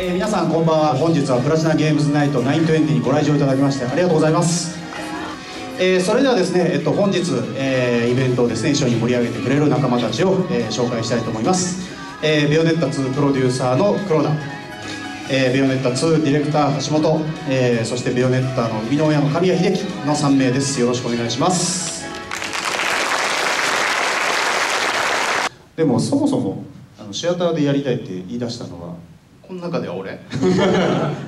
皆さんこんばんは。本日はプラチナゲームズナイト920にご来場いただきましてありがとうございます。それではですね、本日、イベントをですね一緒に盛り上げてくれる仲間たちを、紹介したいと思います。ベヨネッタ2プロデューサーの黒田、ベヨネッタ2ディレクター橋本、そしてベヨネッタの生みの親の神谷秀樹の3名です。よろしくお願いします。でもそもそもシアターでやりたいって言い出したのはこの中では俺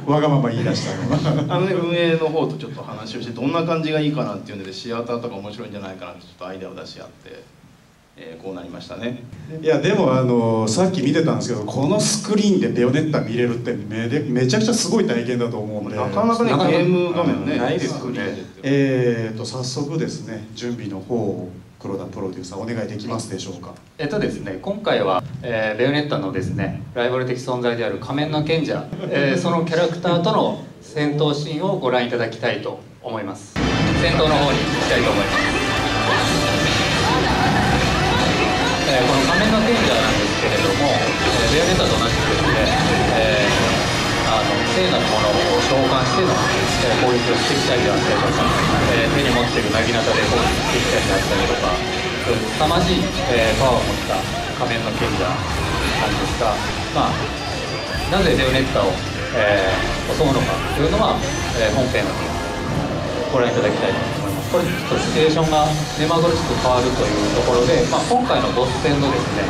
わがまま言い出したのは運営の方とちょっと話をしてどんな感じがいいかなっていうのでシアターとか面白いんじゃないかなってちょっとアイデアを出し合って、こうなりましたね。いやでもさっき見てたんですけどこのスクリーンでベヨネッタ見れるってめちゃくちゃすごい体験だと思うんでなかなかねゲーム画面ねないですよね。早速ですね準備の方を黒田プロデューサーお願いできますでしょうか。ですね、今回は、ベヨネッタのですねライバル的存在である仮面の賢者、そのキャラクターとの戦闘シーンをご覧いただきたいと思います。戦闘の方に行きたいと思います。この仮面の賢者なんですけれども、ベヨネッタと同じくですね、聖なるものを召喚しての、攻撃をしていきたいであったりとか、手に持っている薙刀で攻撃していきたいであったりとか、凄まじい、パワーを持った仮面の賢者なんですが、なぜベヨネッタを、襲うのかというのは、本編をご覧いただきたいと思います。これちょっとシチュエーションが目まぐるしく変わるというところで、今回のボス戦のですね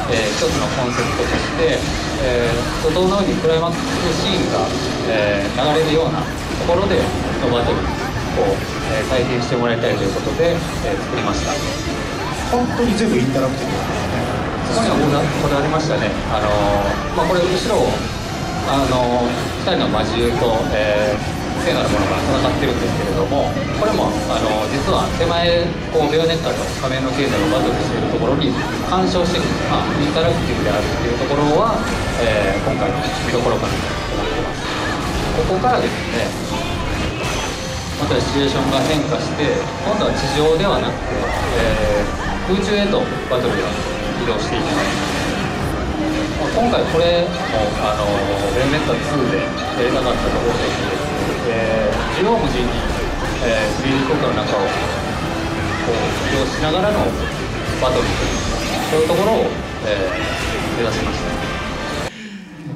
一つのコンセプトとして、怒涛のようにクライマックスシーンが、流れるようなところでのバトルを、再現してもらいたいということで、作りました。本当に全部インタラクティブそこにはこだわりましたね。これ後ろを2人の魔獣と、聖なるものが戦ってるんですけれども、これも実は手前ベヨネッタと仮面の賢者がバトルしているところに干渉してくる、インタラクティブであるっていうところは、今回の見どころかなと思っています。ここからですねまたシチュエーションが変化して今度は地上ではなくて、空中へとバトルが移動していきます。今回これもベヨネッタ2でやりたかったところです。縦横無尽に、3D 空間の中を移動しながらのバトルというそういうところを、目指しました。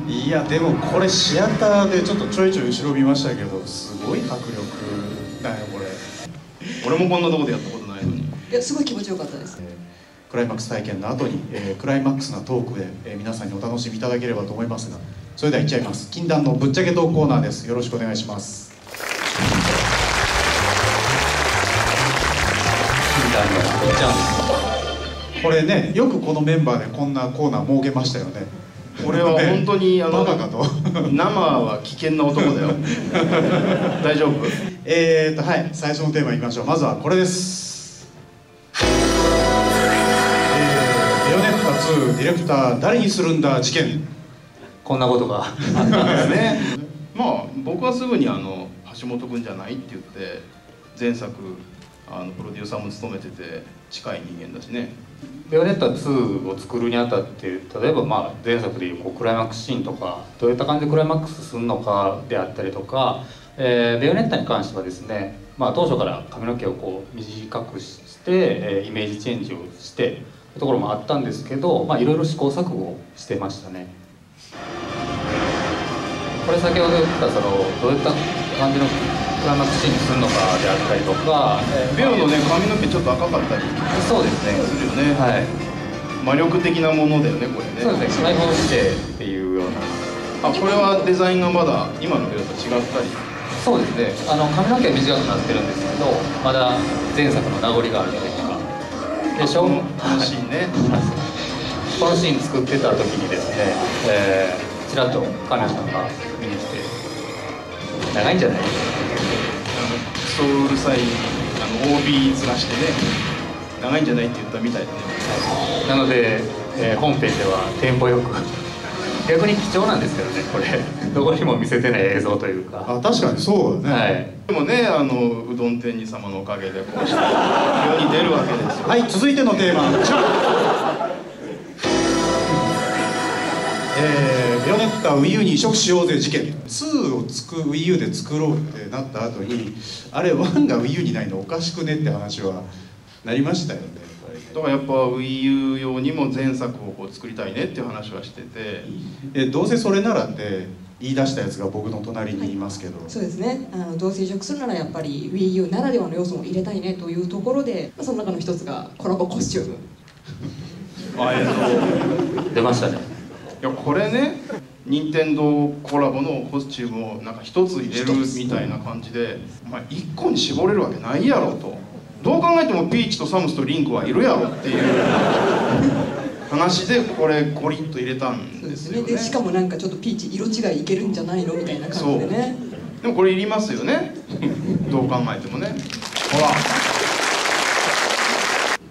いやでもこれシアターでちょっとちょいちょい後ろ見ましたけどすごい迫力だよこれ。俺もこんなとこでやったことないのに。いやすごい気持ちよかったです。クライマックス体験の後に、クライマックスなトークで、皆さんにお楽しみいただければと思いますが、それではいっちゃいます。禁断のぶっちゃけトークコーナーです。よろしくお願いします。禁断のぶっちゃん。これねよくこのメンバーでこんなコーナー設けましたよね。俺は本当にバカかと生は危険な男だよ大丈夫？はい最初のテーマいきましょう。まずはこれです。ベヨネッタ2ディレクター誰にするんだ事件。こんなことがあったんですね。僕はすぐに橋本君じゃないって言って前作プロデューサーも務めてて近い人間だしね。ベヨネッタ2を作るにあたって例えば前作でいうクライマックスシーンとかどういった感じでクライマックスするのかであったりとか、ベヨネッタに関してはですね、当初から髪の毛を短くして、イメージチェンジをしてというところもあったんですけど、いろいろ試行錯誤してましたね。これ先ほど言ったどういった感じのクライマックスシーンにするのかであったりとか、ベヨのね髪の毛ちょっと赤かったりそうですねするよね。はい、魔力的なものだよねこれね。そうですね、解放してっていうような。これはデザインがまだ今のベヨと違ったり。そうですね、髪の毛は短くなってるんですけどまだ前作の名残があるというか。でこのシーンねこのシーン作ってた時にですね、ちらっとカネさんが見に来て「長いんじゃない？」クソうるさいOB ずらしてね長いんじゃないって言ったみたいでね。なので、本編ではテンポよく逆に貴重なんですけどねこれどこにも見せてない映像というか。確かにそうだね。はい、でもねうどん店に様のおかげでこうして世に出るわけですよ。はい続いてのテーマこちら。ベヨネッタ Wii U に移植しようぜ事件、2をWii U で作ろうってなった後に、あれ1が Wii U にないのおかしくねって話はなりましたよね。だからやっぱ Wii U 用にも前作をこう作りたいねっていう話はしてて、どうせそれならって言い出したやつが僕の隣にいますけど、そうですね、どうせ移植するならやっぱり Wii U ならではの要素も入れたいねというところで、その中の一つがコラボコスチューム。出ましたね。いやこれね、任天堂コラボのコスチュームをなんか一つ入れるみたいな感じで、1個に絞れるわけないやろと。どう考えてもピーチとサムスとリンクはいるやろっていう話でこれゴリッと入れたんですよね。でしかもなんかちょっとピーチ色違いいけるんじゃないのみたいな感じでね。でもこれいりますよねどう考えてもね。ほら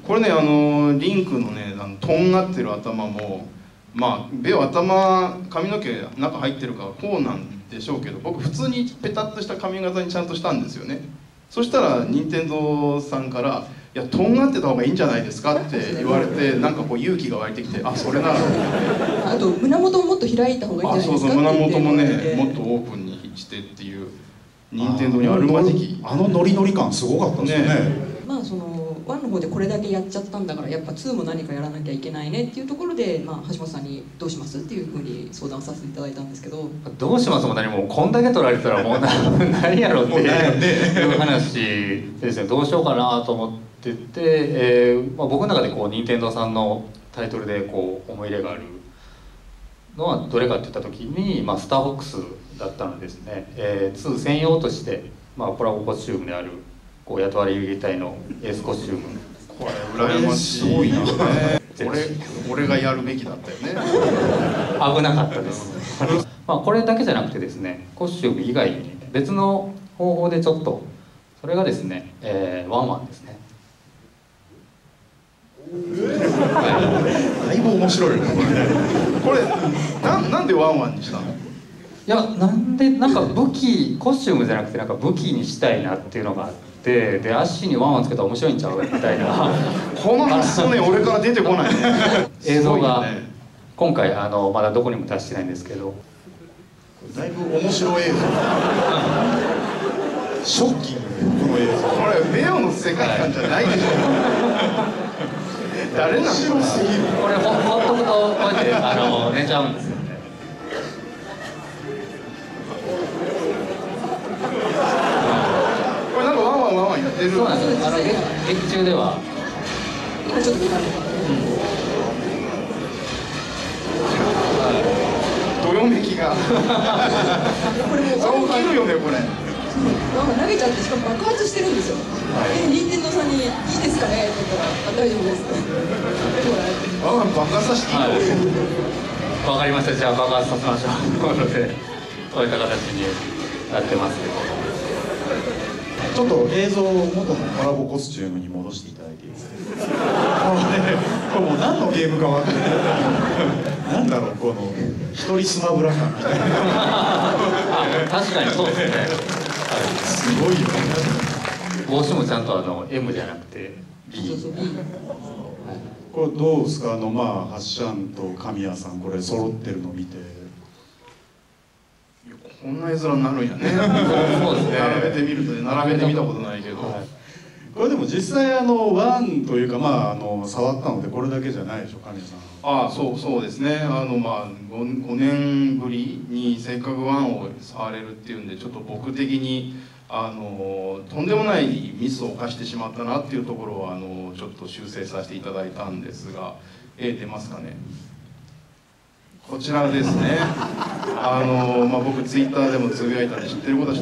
これね、リンクのねとんがってる頭も、ベオ頭髪の毛中入ってるからこうなんでしょうけど、僕普通にペタッとした髪型にちゃんとしたんですよね。そしたら任天堂さんから「いやとんがってた方がいいんじゃないですか」って言われて、なんかこう勇気が湧いてきて、あそれならあと胸元をもっと開いた方がいいんじゃないですかって胸元もねもっとオープンにしてっていう、任天堂にあるまじきノリノリ感すごかったですよね。その1の方でこれだけやっちゃったんだからやっぱ2も何かやらなきゃいけないねっていうところで、橋本さんにどうしますっていうふうに相談させていただいたんですけど、どうしますも何もこんだけ取られたらもう何やろっていう話ですね。どうしようかなと思ってて、僕の中でこう任天堂さんのタイトルでこう思い入れがあるのはどれかっていった時に、スターフォックスだったのですね、2専用として、コラボコスチュームであるこう雇われ遊撃隊のエースコスチューム、これ羨ましいな俺がやるべきだったよね危なかったですこれだけじゃなくてですね、コスチューム以外に別の方法でちょっと、それがですね、ワンワンですね。だいぶ面白いよねこれなんでワンワンにしたの？いや、なんか武器コスチュームじゃなくてなんか武器にしたいなっていうのがあって、で足にワンワンつけたら面白いんちゃうみたいなこの発想ね俺から出てこないね映像が今回まだどこにも達してないんですけど、だいぶ面白い映像ショッキング、この映像これベオの世界観じゃないでしょ誰なんですかこれほっとくとこうやって寝ちゃうんですよね。これなんかワンワン言ってる。そうなんですよ。劇中ではちょっとどよめきがこれもうそう起きるよねこれ。投げちゃってしかも爆発してるんですよ。任天堂さんに「いいですかね?」って言ったら「大丈夫です」ワンワン爆発させていいの？わかりました。じゃあ爆発させましょうので、こういった形になってますけど。ちょっと映像を元のコラボコスチュームに戻していただいていいですかこれもう何のゲームか分かんないなんだろう、この一人スマブラ感みたいな確かにそうですね、すごいよね。帽子もちゃんとM じゃなくて B。 これどうですか、ハッシャンと神谷さんこれ揃ってるの見て。こんな絵面になるんやねそうですね。並べてみるとね、並べてみたことないけど、これでも実際ワンというか触ったのでこれだけじゃないでしょ、神谷さん。ああそうですね。5年ぶりにせっかくワンを触れるっていうんで、ちょっと僕的にとんでもないミスを犯してしまったなっていうところをちょっと修正させていただいたんですが、出ますかね。こちらですね。僕ツイッターでもつぶやいたんで知ってる方は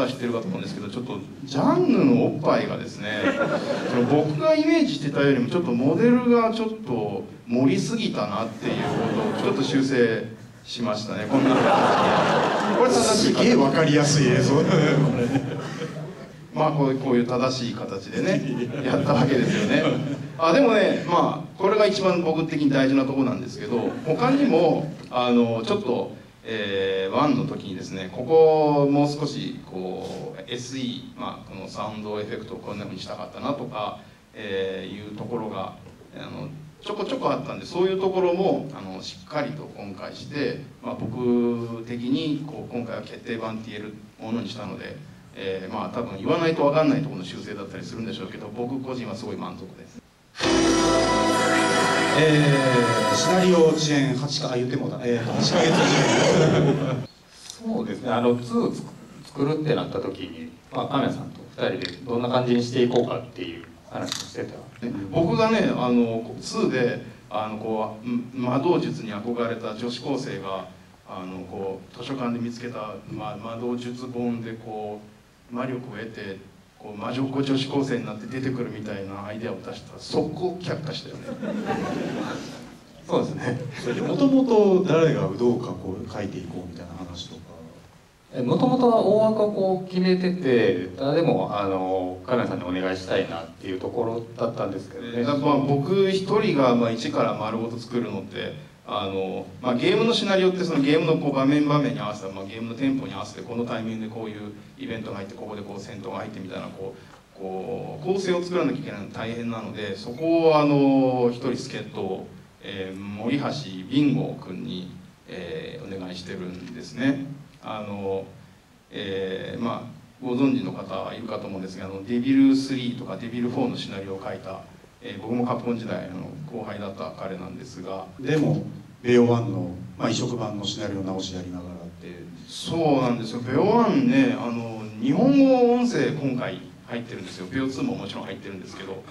知ってるかと思うんですけど、ちょっとジャンヌのおっぱいがですね、僕がイメージしてたよりもちょっとモデルがちょっと盛りすぎたなっていうことをちょっと修正しましたね。こんな形で。これ正しい形。すげえ分かりやすい映像こういう正しい形でねやったわけですよね。でもね、これが一番僕的に大事なところなんですけど、他にもちょっと、ワンの時にですね、ここもう少しこう SE、このサウンドエフェクトをこんな風にしたかったなとか、いうところがちょこちょこあったんで、そういうところもしっかりと今回して、僕的に今回は決定版って言えるものにしたので、多分言わないと分かんないところの修正だったりするんでしょうけど、僕個人はすごい満足です。シナリオ遅延8か言ってもだ、8ヶ月遅延そうですね、2作るってなった時に、神谷さんと2人でどんな感じにしていこうかっていう話をしてた。僕がね2で魔導術に憧れた女子高生が図書館で見つけた、魔導術本で魔力を得て魔女っ子女子高生になって出てくるみたいなアイデアを出したら速攻却下したよね。そうですね。それでもともと誰がどうか書いていこうみたいな話とか。もともとは大枠決めてて、でも神谷さんにお願いしたいなっていうところだったんですけどね。僕一人が一から丸ごと作るのってゲームのシナリオってそのゲームの場面場面に合わせた、ゲームのテンポに合わせてこのタイミングでこういうイベントが入ってここで戦闘が入ってみたいな構成を作らなきゃいけないの大変なので、そこを一人助っ人森橋ビンゴ君に、お願いしてるんですね。ご存知の方いるかと思うんですがデビル3とかデビル4のシナリオを書いた、僕もカプコン時代後輩だった彼なんですが、でもベオ1の、移植版のシナリオ直しやりながらって。そうなんですよ。ベオ1ね日本語音声今回入ってるんですよ。ベオ2ももちろん入ってるんですけど、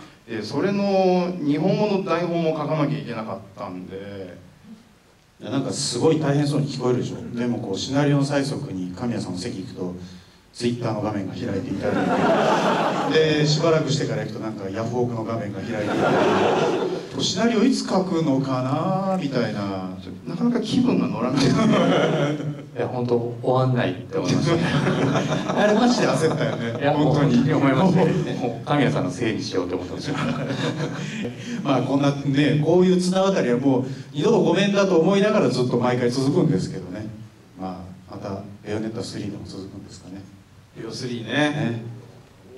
それの日本語の台本も書かなきゃいけなかったんで、なんかすごい大変そうに聞こえるでしょ。でもシナリオの催促に神谷さんの席行くとツイッターの画面が開いていたりでしばらくしてから行くとなんかヤフオクの画面が開いていたりシナリオいつ書くのかなみたいな、なかなか気分が乗らない。いや本当終わんないって思いましたね。あれマジで焦ったよね。いや本当に思いましたね。もう神谷さんのせいにしようと思ってました。こんなねこういう綱渡りはもう二度とごめんだと思いながらずっと毎回続くんですけどね。またベヨネッタ3でも続くんですかね。ベオ3ね。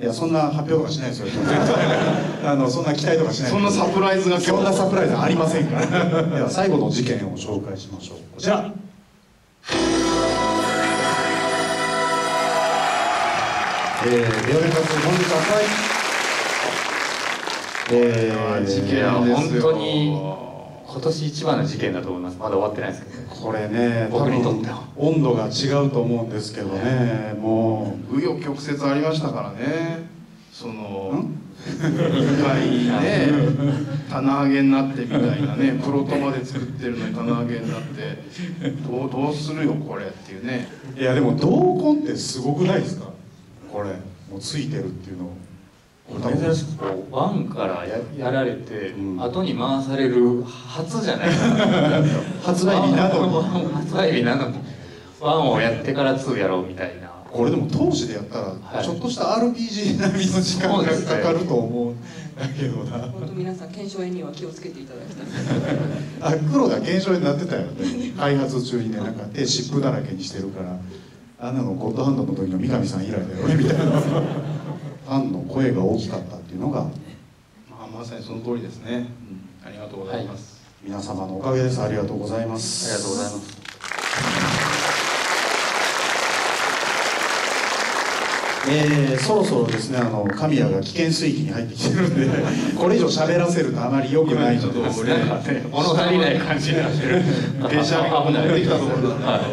いやそんな発表とかしないですよ。そんな期待とかしない。そんなサプライズがそんなサプライズありませんから。では最後の事件を紹介しましょう。こちら。ベヨネッタ2本日発売。事件ですよ。本当に今年一番の事件だと思います。まだ終わってないですけどね。これね僕にとっては温度が違うと思うんですけどね。もう紆余曲折ありましたからね。一回ね棚上げになってみたいなね、プロトまで作ってるのに棚上げになってどうするよこれっていうね。いやでも同梱ってすごくないですか。これもうついてるっていうの珍しくワンからやられて、後に回される初じゃないですか。発売日なのに発売日なのにワンをやってから2やろうみたいな。これでも当時でやったら、ちょっとした RPG 並みの時間がかかると思うんだけどな。本当皆さん検証には気をつけていただきたい。黒が検証になってたよね。開発中にねなんか手湿布だらけにしてるから、あんなのゴッドハンドの時の三上さん以来だよねみたいな。ファンの声が大きかったっていうのが、まさにその通りですね。ありがとうございます。皆様のおかげです。ありがとうございます。ありがとうございます。そろそろですね神谷が危険水域に入ってきてるんでこれ以上喋らせるとあまり良くないのでですね、物足りない感じになってる。電車が出てきたところだった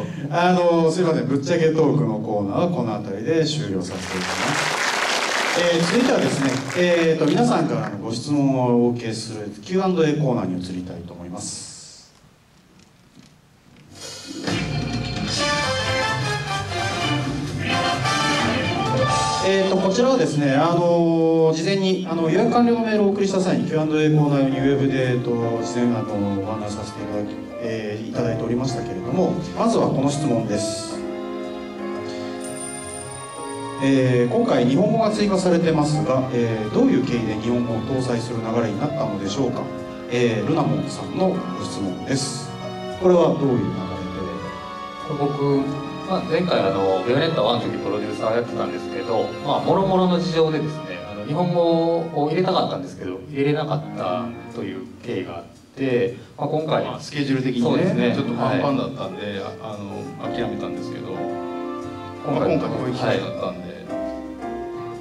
すいません、ぶっちゃけトークのコーナーはこの辺りで終了させていただきます。続いてはですね、皆さんからのご質問をお受けする Q&A コーナーに移りたいと思います。こちらはですね、事前に予約完了のメールをお送りした際に Q&A コーナー用にウェブで事前ご案内させていただいておりましたけれども、まずはこの質問です。今回日本語が追加されてますが、どういう経緯で日本語を搭載する流れになったのでしょうか。ルナモンさんのご質問です。これはどういう流れで。僕前回ベヨネッタ1の時プロデューサーやってたんですけど、もろもろの事情でですね、日本語を入れたかったんですけど入れれなかったという経緯があって、今回スケジュール的に ねちょっとパンパンだったんで、諦めたんですけど、今回こういう機会だったんで、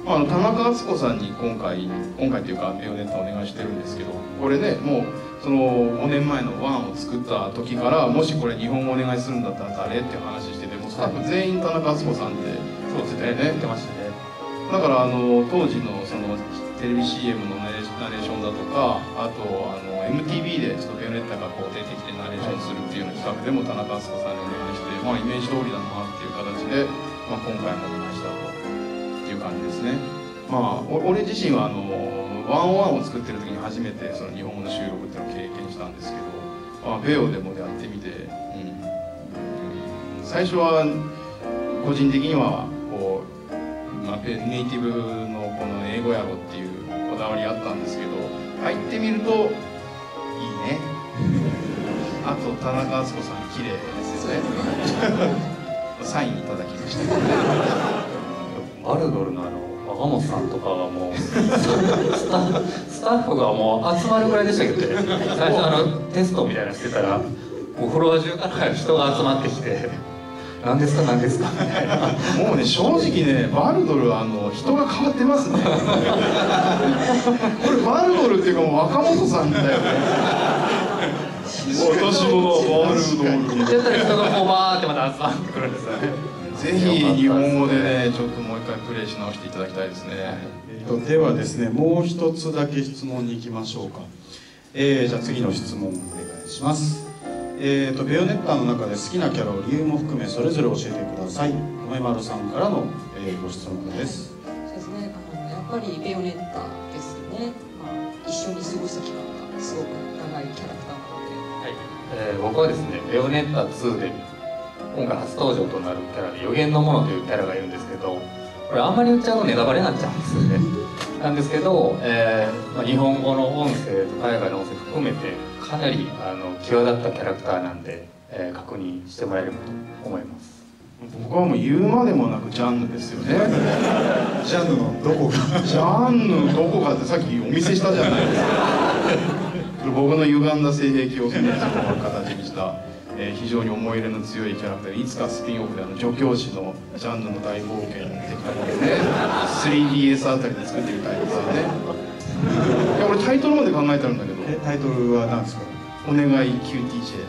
田中敦子さんに今回というかベヨネッタお願いしてるんですけど、これねもうその5年前のワンを作った時から、もしこれ日本語お願いするんだったら誰っていう話してて、もうスタッフ全員田中敦子さんってそうですね言ってましたね。だから当時のそのテレビ CM のナレーションだとか、あとMTV でちょっとベヨネッタがこう出てきてナレーションするっていうような企画でも田中敦子さんにお願いして、イメージ通りだなっていう形で、今回もお願いしたという感じですね。俺自身は101を作ってる時に初めてその日本語の収録っていうのを経験したんですけど、ベヨでもやってみて、最初は個人的にはこう、ネイティブのこの英語やろっていうこだわりあったんですけど、入ってみるといいね。あと田中敦子さん綺麗ですよね。サインいただきました。バルドルの若本さんとかはもうスタッフがもう集まるぐらいでしたけどね。最初テストみたいなのしてたら、もうフロア中から人が集まってきて「何ですか何ですか」みたいな。もうね正直ねバルドル人が変わってますね。これバルドルっていうかもう若本さんだよね。私もバルドルやったら人がこうバーってまた集まってくるんですよね。ぜひ日本語でねちょっともう一回プレイし直していただきたいですね。ではですね、もう一つだけ質問に行きましょうか。じゃあ次の質問をお願いします。ベヨネッタの中で好きなキャラを理由も含めそれぞれ教えてください。米丸さんからの、ご質問です。そうですね、やっぱりベヨネッタですね。一緒に過ごした期間がすごく長いキャラクターなので、僕はですねベヨネッタ2で今回初登場となるキャラで予言の者というキャラがいるんですけど、これあんまり言っちゃうとネタバレになっちゃうんですよね。なんですけど、日本語の音声と海外の音声含めてかなり際立ったキャラクターなんで、確認してもらえればと思います。僕はもう言うまでもなくジャンヌですよね。ジャンヌのどこがジャンヌどこかってさっきお見せしたじゃないですか。僕の歪んだ性癖をその形にした非常に思い入れの強いキャラクターで、いつかスピンオフで助教師のジャンヌの大冒険的なものでね 3DS あたりで作ってみたいですよね。いや俺タイトルまで考えてるんだけど、タイトルは何ですか？お願い QTJ。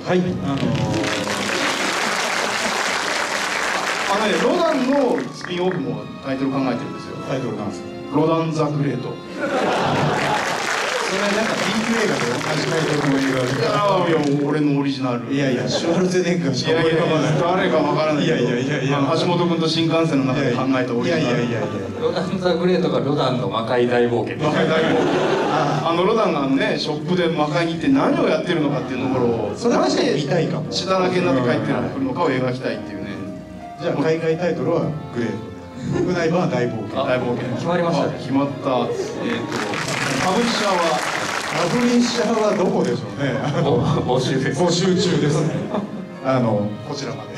はい、ロダンのスピンオフもタイトル考えてるんですよ。タイトルなんですか？ロダン・ザ・グレート。それなんか B 級映画と同じタイトルの映画。いや俺のオリジナル。いやいやシュワルツェネッガーしか思い浮かばない。誰かわからないけど。いや橋本君と新幹線の中で考えたオリジナル。いやロダン・ザ・グレートがロダンの魔界大冒険。魔界大冒険。ロダンがねショップで魔界に行って何をやってるのかっていうところを、それマジで見たいかも。血だらけになって帰ってくるのかを描きたいっていうね。じゃあ海外タイトルはグレート。国内版は大冒険。大冒険。決まりましたね。決まった。パブリッシャーは。パブリッシャーはどこでしょうね。募集です。募集中ですね。こちらまで。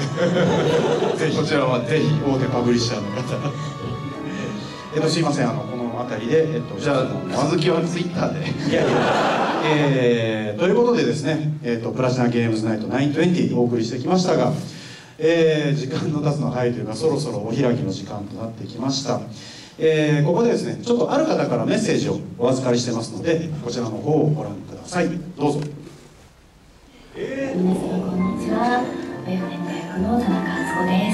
ぜひこちらまでぜひ大手パブリッシャーの方。すいません、この辺りでじゃあ続きはツイッターで。いやということでですね、プラチナゲームズナイト920お送りしてきましたが、時間の経つの早いというかそろそろお開きの時間となってきました。ここでですねちょっとある方からメッセージをお預かりしてますので、こちらの方をご覧ください。どうぞ。皆様こんにちは。ベヨネッタ役の田中敦子で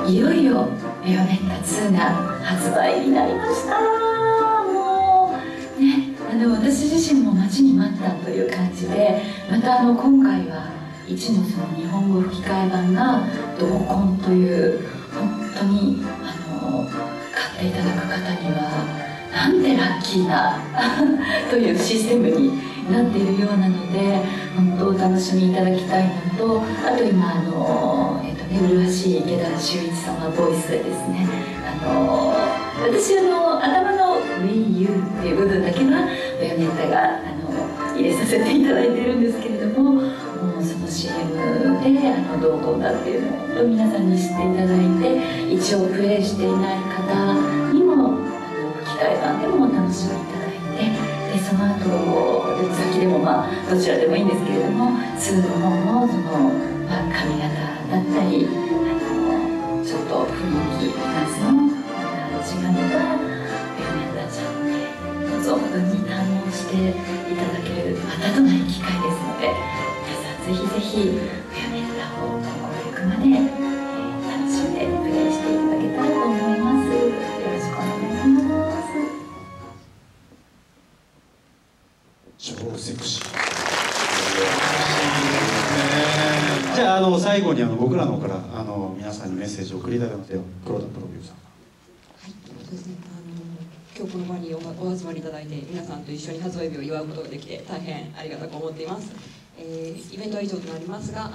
す。いよいよベヨネッタ2が発売になりました。もうね、私自身も待ちに待ったという感じで、また今回は1のその日本語吹き替え版が同梱という本当に買っていただく方にはなんてラッキーなというシステムになっているようなので、本当お楽しみいただきたいのと、あと今麗しい池田秀一様ボイスでですね、私頭の Wii U っていう部分だけはベヨネッタが入れさせていただいているんですけれども、もうその CM でどうこうだっていうのを本当皆さんに知っていただいて、一応プレイしていない方にも機械版でも楽しんでいただいて、でその後で先でもどちらでもいいんですけれども、2の方のその、髪型だったりちょっと雰囲気ダンスの違ったベヨネッタちゃんで存分に堪能していただけるまたとない機会ですので、皆さんぜひぜひベヨネッタを心ゆくまで楽しんでプレイしていただけたらと思います。よろしくお願いします。超セクシー。じゃあ最後に僕らの方から皆さんにメッセージを送りたいので、黒田プロデューサー。はい、そうですね。今日この場にお集まりいただいて、皆さんと一緒に発売日を祝うことができて大変ありがたく思っています。イベントは以上となりますが、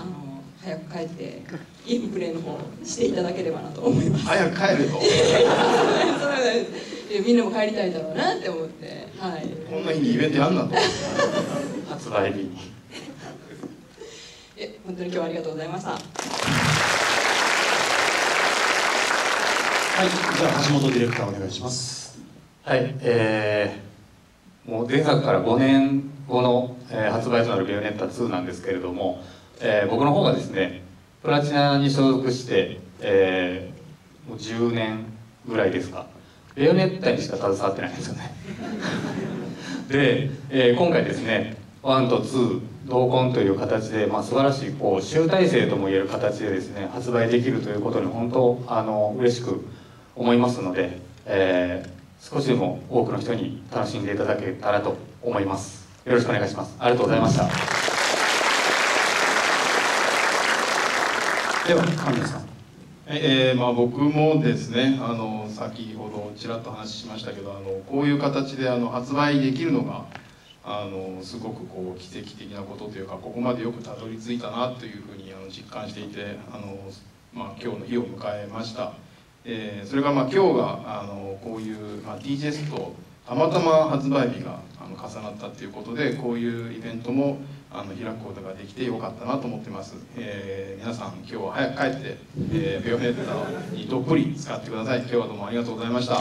早く帰ってゲームプレイの方していただければなと思います。早く帰るとみんなも帰りたいだろうなって思って、はい、こんな日にイベントやんなと発売日に本当に今日はありがとうございました。はい、じゃあ橋本ディレクターお願いします。はい、もう前作から5年後の、発売となるベヨネッタ2なんですけれども、僕の方がですねプラチナに所属して、もう10年ぐらいですか、ベヨネッタにしか携わってないんですよねで、今回ですね1と2同梱という形で、素晴らしい集大成ともいえる形でですね発売できるということに本当嬉しく思いますので、少しでも多くの人に楽しんでいただけたらと思います。よろしくお願いします。ありがとうございました。では神谷さん。僕もですね先ほどちらっと話しましたけどこういう形で発売できるのがすごく奇跡的なことというか、ここまでよくたどり着いたなというふうに実感していて今日の日を迎えました。それが今日がこういう、TGS とたまたま発売日が重なったということで、こういうイベントも開くことができてよかったなと思ってます。皆さん今日は早く帰って、ベヨネッタにどっぷり使ってください。今日はどうもありがとうございました。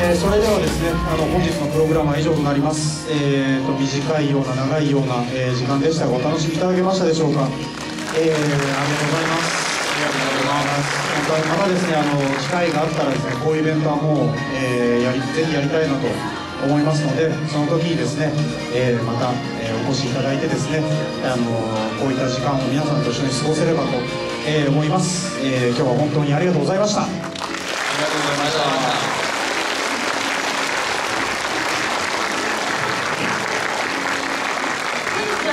それではですね本日のプログラムは以上となります。短いような長いような、時間でしたがお楽しみいただけましたでしょうか。ありがとうございます。本当にまたですね機会があったらですねこういうイベントはもう、ぜひやりたいなと思いますので、その時にですね、また、お越しいただいてですねこういった時間を皆さんと一緒に過ごせればと、思います。今日は本当にありがとうございました。ありがとうございました。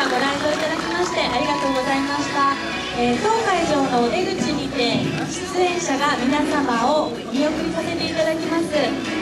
ご来場いただきましてありがとうございました。当会場のお出口にて出演者が皆様を見送りさせていただきます。